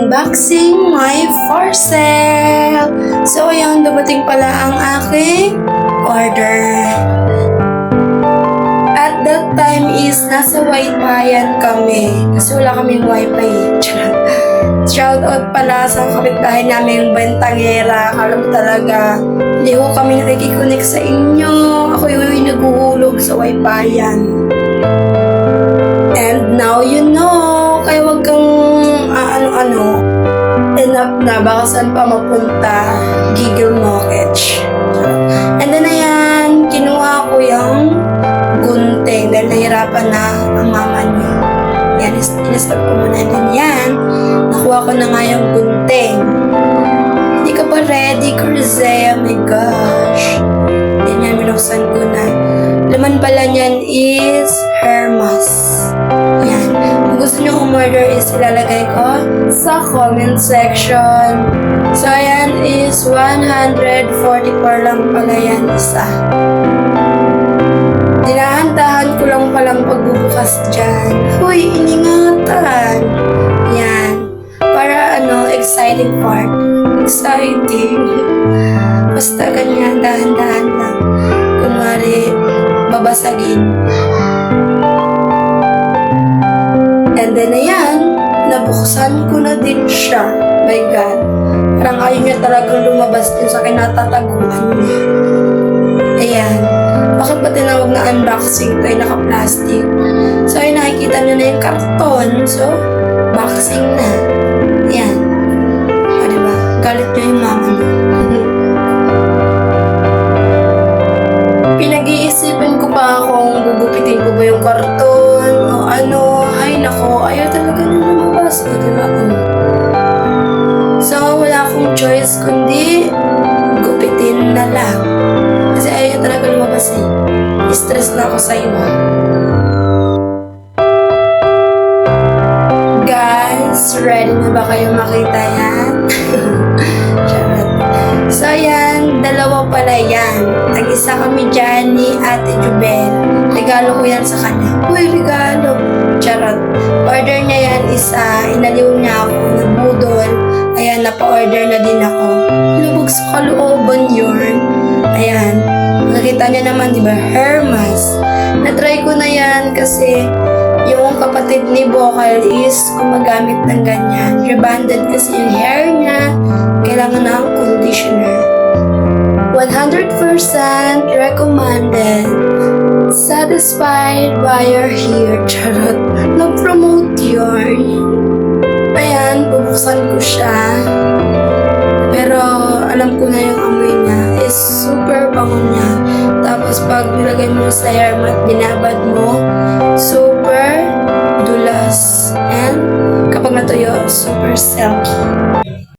unboxing my parcel. So, ayan, dumating pala ang aking order. At that time is nasa Whitebayan kami. Kasi wala kaming wifi. Shout out pala sa kapitbahay namin, Bentangera. Alam talaga, hindi ko kami nakikiconnect sa inyo. Ako yung naguhulog sa Whitebayan. And now you know. Kaya wag kang enough na. Baka saan pa mapunta. Giggle mortgage. And then ayan, kinuha ko yung gunting dahil nahirapan na ang mama niya. Yan, inistop ko muna din yan. Nakuha ko na nga yung gunting. Hindi ka pa ready, Cruze? Oh my gosh. Yan yan, minuksan ko na. Laman pala niyan is Hermes. Yan. Kung gusto nyo umorder is ilalagay ko sa comment section. So, ayan is 144 lang pala yan isa. Dinahantahan ko lang palang pagbubukas dyan. Huy, iningatan. Yan. Para exciting part. Exciting. Basta ganyan, dahan-dahan lang. Kunwari, babasagin. And then, ayan, nabuksan ko na din siya. My God. Parang ayaw niya talagang lumabas din sa kinatataguan niya. Ayan. Bakit ba tinawag na unboxing? Ito ay naka-plastic. So, ay nakikita niyo na yung karton. So, boxing na. Ayan. O, diba? Galit niyo yung mama niyo. Pinag-iisipan ko pa kung gugupitin ko ba yung karton o ano. Ay, nako. Ayaw talaga na lumabas. O, diba? So, wala akong choice kundi gupitin na lang. Kasi ayaw talaga lumabas eh. Stress na ako sa iyo. Guys, ready na ba kayo makita yan? So yan, dalawa pala yan. Nag-isa kami dyan ni Ate Jubel. Regalo ko yan sa kanya. Uy, regalo. Charot. Order niya yan isa. Inaliw niya ako ng budol. Ayan, napa-order na din ako. Lubog sa kalooban yun. Ayan. Nakita niya naman, di ba? Hermes. Na-try ko na yan kasi yung kapatid ni Vocal is gumagamit ng ganyan. Rebonded kasi yung hair niya. Kailangan na ang conditioner. 100% recommended. Satisfied buyer here. Charot. Nag-promote yun. Ayan, bubuksan ko siya. Pero alam ko na yung amoy niya is super bango niya. Tapos pag nilagay mo sa hair mat, binabad mo, super dulas. And kapag natuyo, super silky.